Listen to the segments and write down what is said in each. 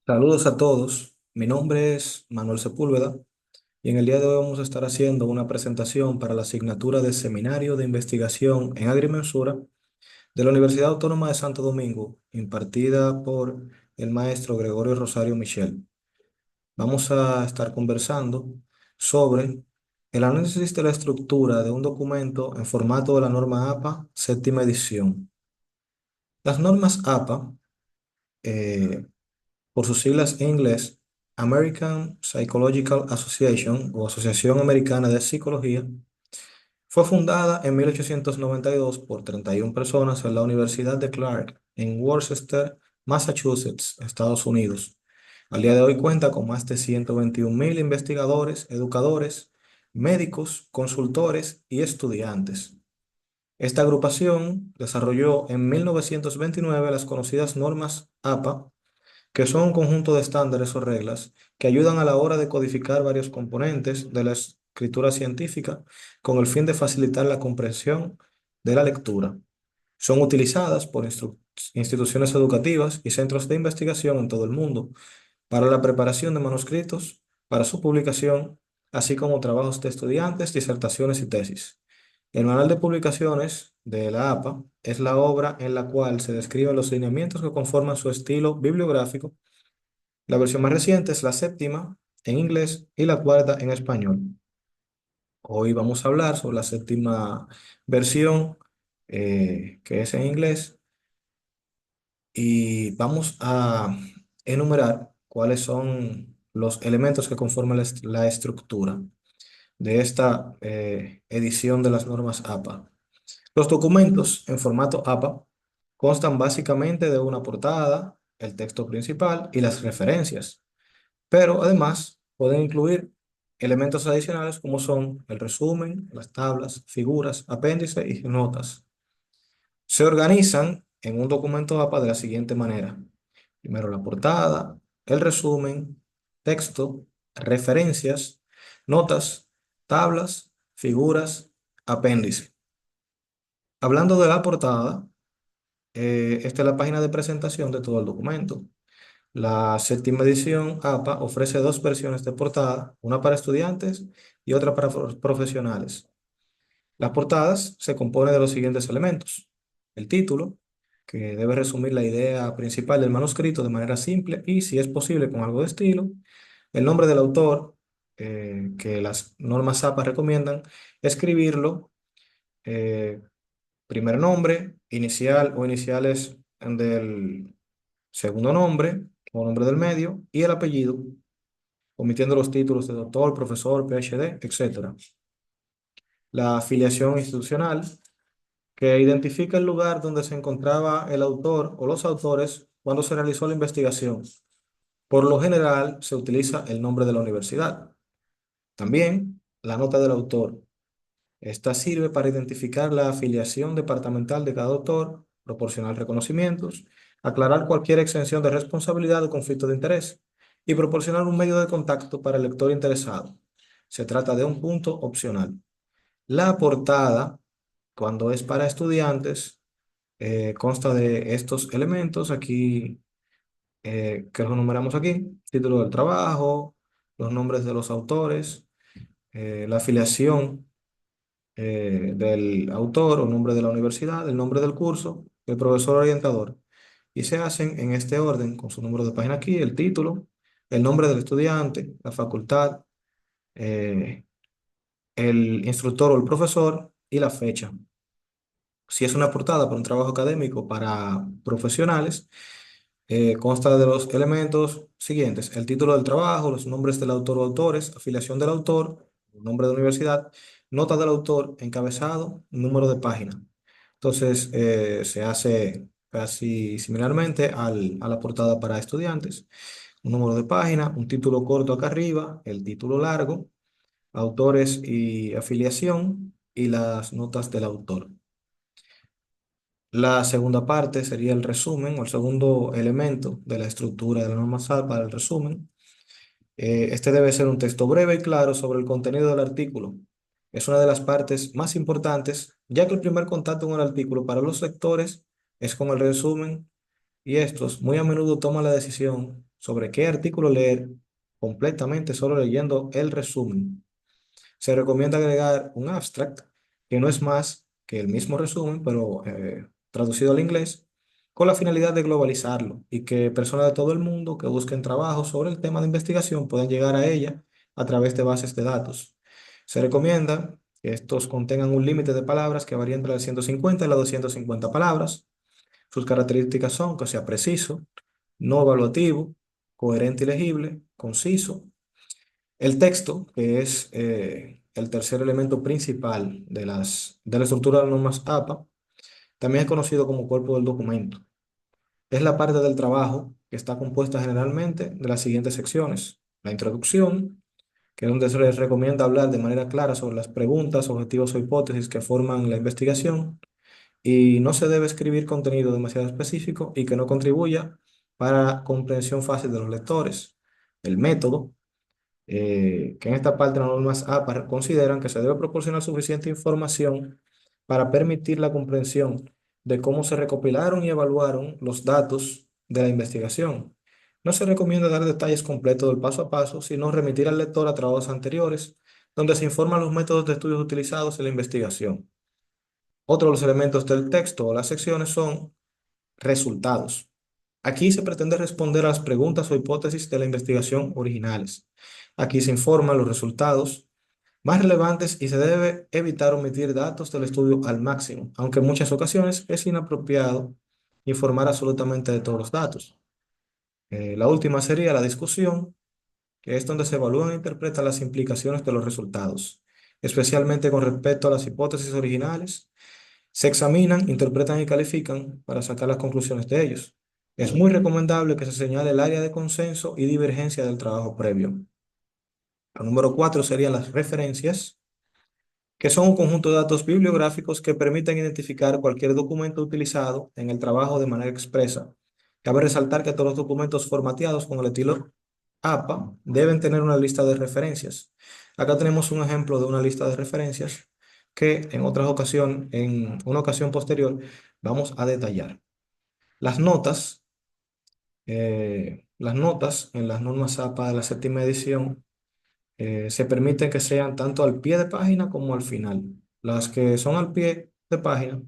Saludos a todos, mi nombre es Manuel Sepúlveda y en el día de hoy vamos a estar haciendo una presentación para la asignatura de Seminario de Investigación en Agrimensura de la Universidad Autónoma de Santo Domingo, impartida por el maestro Gregorio Rosario Michel. Vamos a estar conversando sobre el análisis de la estructura de un documento en formato de la norma APA, séptima edición. Las normas APA, eh, por sus siglas en inglés, American Psychological Association o Asociación Americana de Psicología, fue fundada en 1892 por 31 personas en la Universidad de Clark en Worcester, Massachusetts, Estados Unidos. Al día de hoy cuenta con más de 121.000 investigadores, educadores, médicos, consultores y estudiantes. Esta agrupación desarrolló en 1929 las conocidas normas APA, que son un conjunto de estándares o reglas que ayudan a la hora de codificar varios componentes de la escritura científica con el fin de facilitar la comprensión de la lectura. Son utilizadas por instituciones educativas y centros de investigación en todo el mundo para la preparación de manuscritos, para su publicación, así como trabajos de estudiantes, disertaciones y tesis. El manual de publicaciones de la APA es la obra en la cual se describen los lineamientos que conforman su estilo bibliográfico. La versión más reciente es la séptima en inglés y la cuarta en español. Hoy vamos a hablar sobre la séptima versión, que es en inglés, y vamos a enumerar cuáles son los elementos que conforman la estructura de esta edición de las normas APA. Los documentos en formato APA constan básicamente de una portada, el texto principal y las referencias, pero además pueden incluir elementos adicionales como son el resumen, las tablas, figuras, apéndices y notas. Se organizan en un documento APA de la siguiente manera. Primero la portada, el resumen, texto, referencias, notas, tablas, figuras, apéndice. Hablando de la portada, esta es la página de presentación de todo el documento. La séptima edición APA ofrece dos versiones de portada, una para estudiantes y otra para profesionales. Las portadas se componen de los siguientes elementos: el título, que debe resumir la idea principal del manuscrito de manera simple y, si es posible, con algo de estilo; el nombre del autor, que las normas APA recomiendan escribirlo, eh, primer nombre, inicial o iniciales del segundo nombre o nombre del medio y el apellido, omitiendo los títulos de doctor, profesor, PhD, etcétera. La afiliación institucional, que identifica el lugar donde se encontraba el autor o los autores cuando se realizó la investigación. Por lo general, se utiliza el nombre de la universidad. También la nota del autor. Esta sirve para identificar la afiliación departamental de cada autor, proporcionar reconocimientos, aclarar cualquier exención de responsabilidad o conflicto de interés y proporcionar un medio de contacto para el lector interesado. Se trata de un punto opcional. La portada, cuando es para estudiantes, consta de estos elementos aquí, que los numeramos aquí: título del trabajo, los nombres de los autores, la afiliación del autor o nombre de la universidad, el nombre del curso, el profesor orientador. Y se hacen en este orden, con su número de página aquí, el título, el nombre del estudiante, la facultad, eh, el instructor o el profesor y la fecha. Si es una portada para un trabajo académico para profesionales, consta de los elementos siguientes: el título del trabajo, los nombres del autor o autores, afiliación del autor, nombre de universidad, nota del autor, encabezado, número de página. Entonces, se hace casi similarmente a la portada para estudiantes: un número de página, un título corto acá arriba, el título largo, autores y afiliación y las notas del autor. La segunda parte sería el resumen o el segundo elemento de la estructura de la norma SAR para el resumen. Este debe ser un texto breve y claro sobre el contenido del artículo. Es una de las partes más importantes, ya que el primer contacto con el artículo para los lectores es con el resumen, y estos muy a menudo toman la decisión sobre qué artículo leer completamente solo leyendo el resumen. Se recomienda agregar un abstract, que no es más que el mismo resumen, pero traducido al inglés, con la finalidad de globalizarlo y que personas de todo el mundo que busquen trabajo sobre el tema de investigación puedan llegar a ella a través de bases de datos. Se recomienda que estos contengan un límite de palabras que varía entre las 150 y las 250 palabras. Sus características son que sea preciso, no evaluativo, coherente y legible, conciso. El texto, que es el tercer elemento principal de la estructura de las normas APA, también es conocido como cuerpo del documento. Es la parte del trabajo que está compuesta generalmente de las siguientes secciones. La introducción, que es donde se les recomienda hablar de manera clara sobre las preguntas, objetivos o hipótesis que forman la investigación, y no se debe escribir contenido demasiado específico y que no contribuya para comprensión fácil de los lectores. El método, que en esta parte las normas APA consideran que se debe proporcionar suficiente información para permitir la comprensión de cómo se recopilaron y evaluaron los datos de la investigación. No se recomienda dar detalles completos del paso a paso, sino remitir al lector a trabajos anteriores, donde se informan los métodos de estudios utilizados en la investigación. Otro de los elementos del texto o las secciones son resultados. Aquí se pretende responder a las preguntas o hipótesis de la investigación originales. Aquí se informan los resultados más relevantes y se debe evitar omitir datos del estudio al máximo, aunque en muchas ocasiones es inapropiado informar absolutamente de todos los datos. La última sería la discusión, que es donde se evalúan e interpretan las implicaciones de los resultados, especialmente con respecto a las hipótesis originales. Se examinan, interpretan y califican para sacar las conclusiones de ellos. Es muy recomendable que se señale el área de consenso y divergencia del trabajo previo. El número 4 serían las referencias, que son un conjunto de datos bibliográficos que permiten identificar cualquier documento utilizado en el trabajo de manera expresa. Cabe resaltar que todos los documentos formateados con el estilo APA deben tener una lista de referencias. Acá tenemos un ejemplo de una lista de referencias que en una ocasión posterior, vamos a detallar. Las las notas en las normas APA de la séptima edición se permite que sean tanto al pie de página como al final. Las que son al pie de página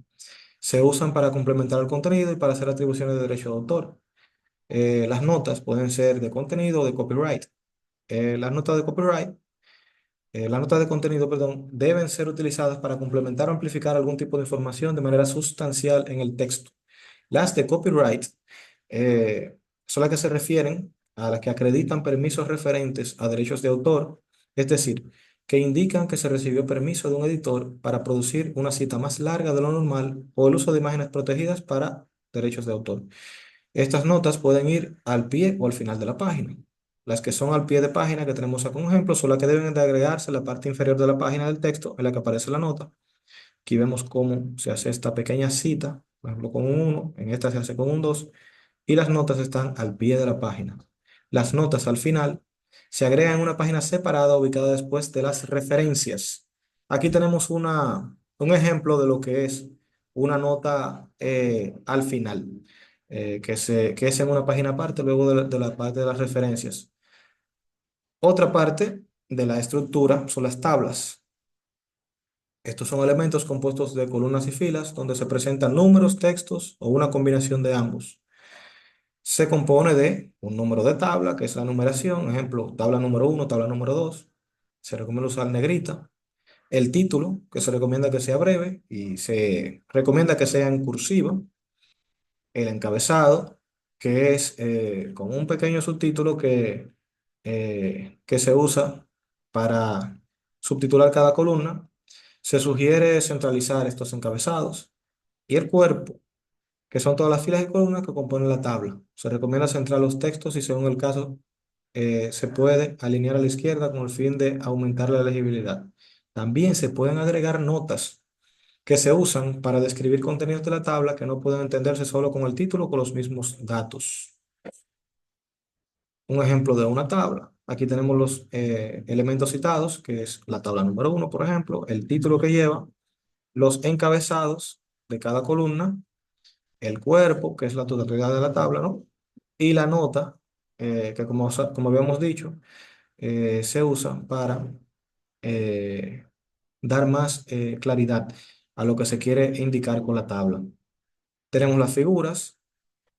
se usan para complementar el contenido y para hacer atribuciones de derecho de autor. Las notas pueden ser de contenido o de copyright. Las notas de copyright, las notas de contenido, perdón, deben ser utilizadas para complementar o amplificar algún tipo de información de manera sustancial en el texto. Las de copyright son las que se refieren a las que acreditan permisos referentes a derechos de autor, es decir, que indican que se recibió permiso de un editor para producir una cita más larga de lo normal o el uso de imágenes protegidas para derechos de autor. Estas notas pueden ir al pie o al final de la página. Las que son al pie de página que tenemos acá como ejemplo son las que deben de agregarse en la parte inferior de la página del texto en la que aparece la nota. Aquí vemos cómo se hace esta pequeña cita, por ejemplo con un 1, en esta se hace con un 2, y las notas están al pie de la página. Las notas al final se agregan en una página separada ubicada después de las referencias. Aquí tenemos un ejemplo de lo que es una nota al final, que es en una página aparte, luego de la parte de las referencias. Otra parte de la estructura son las tablas. Estos son elementos compuestos de columnas y filas donde se presentan números, textos o una combinación de ambos. Se compone de un número de tabla, que es la numeración, ejemplo, tabla número 1, tabla número 2. Se recomienda usar negrita. El título, que se recomienda que sea breve y se recomienda que sea en cursiva. El encabezado, que es con un pequeño subtítulo que se usa para subtitular cada columna. Se sugiere centralizar estos encabezados. Y el cuerpo, que son todas las filas y columnas que componen la tabla. Se recomienda centrar los textos y según el caso se puede alinear a la izquierda con el fin de aumentar la legibilidad. También se pueden agregar notas que se usan para describir contenidos de la tabla que no pueden entenderse solo con el título o con los mismos datos. Un ejemplo de una tabla. Aquí tenemos los elementos citados, que es la tabla número 1, por ejemplo, el título que lleva, los encabezados de cada columna, el cuerpo, que es la totalidad de la tabla, ¿no? Y la nota, que como habíamos dicho, se usa para eh, dar más claridad a lo que se quiere indicar con la tabla. Tenemos las figuras,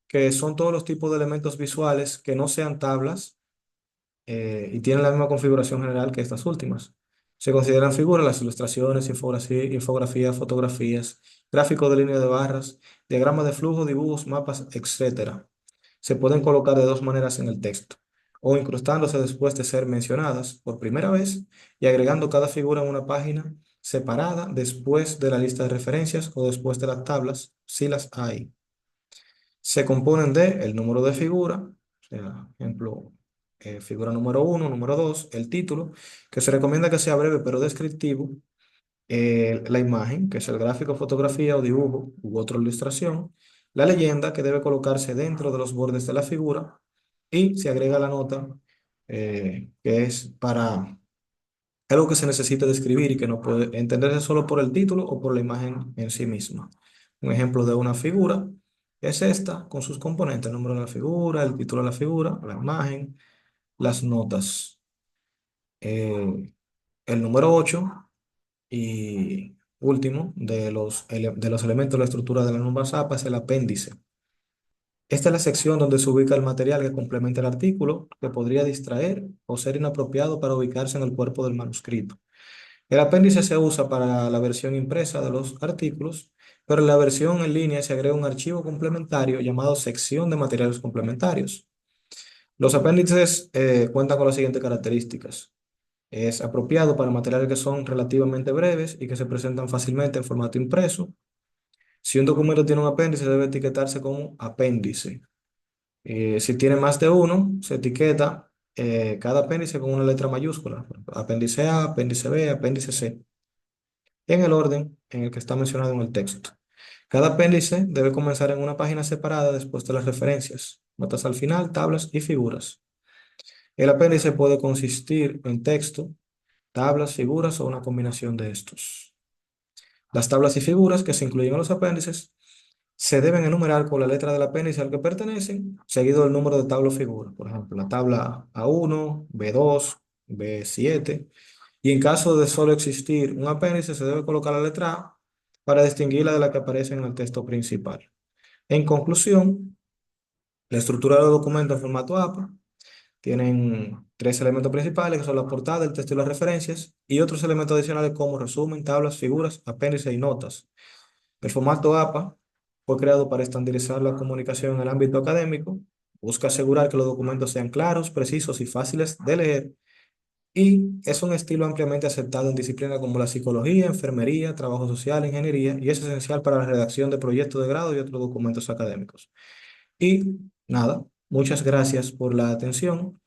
que son todos los tipos de elementos visuales que no sean tablas y tienen la misma configuración general que estas últimas. Se consideran figuras las ilustraciones, infografías, fotografías, gráficos de línea de barras, diagramas de flujo, dibujos, mapas, etcétera. Se pueden colocar de dos maneras en el texto, o incrustándose después de ser mencionadas por primera vez y agregando cada figura en una página separada después de la lista de referencias o después de las tablas, si las hay. Se componen de el número de figura, o sea, ejemplo, figura número uno, número dos, el título, que se recomienda que sea breve pero descriptivo, la imagen, que es el gráfico, fotografía o dibujo u otra ilustración, la leyenda, que debe colocarse dentro de los bordes de la figura, y se agrega la nota, que es para algo que se necesita describir y que no puede entenderse solo por el título o por la imagen en sí misma. Un ejemplo de una figura es esta, con sus componentes: el número de la figura, el título de la figura, la imagen, las notas. Eh, el número 8 y último de los elementos de la estructura de la norma APA es el apéndice. Esta es la sección donde se ubica el material que complementa el artículo, que podría distraer o ser inapropiado para ubicarse en el cuerpo del manuscrito. El apéndice se usa para la versión impresa de los artículos, pero en la versión en línea se agrega un archivo complementario llamado sección de materiales complementarios. Los apéndices cuentan con las siguientes características. Es apropiado para materiales que son relativamente breves y que se presentan fácilmente en formato impreso. Si un documento tiene un apéndice, debe etiquetarse como apéndice. Si tiene más de uno, se etiqueta cada apéndice con una letra mayúscula. Apéndice A, apéndice B, apéndice C, en el orden en el que está mencionado en el texto. Cada apéndice debe comenzar en una página separada después de las referencias, notas al final, tablas y figuras. El apéndice puede consistir en texto, tablas, figuras o una combinación de estos. Las tablas y figuras que se incluyen en los apéndices se deben enumerar con la letra del apéndice al que pertenecen, seguido del número de tabla o figura. Por ejemplo, la tabla A1, B2, B7. Y en caso de solo existir un apéndice, se debe colocar la letra A para distinguirla de la que aparece en el texto principal. En conclusión, la estructura del documento en formato APA tienen tres elementos principales, que son la portada, el texto y las referencias, y otros elementos adicionales como resumen, tablas, figuras, apéndices y notas. El formato APA fue creado para estandarizar la comunicación en el ámbito académico, busca asegurar que los documentos sean claros, precisos y fáciles de leer, y es un estilo ampliamente aceptado en disciplinas como la psicología, enfermería, trabajo social, ingeniería, y es esencial para la redacción de proyectos de grado y otros documentos académicos. Y nada, muchas gracias por la atención.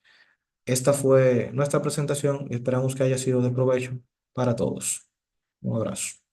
Esta fue nuestra presentación y esperamos que haya sido de provecho para todos. Un abrazo.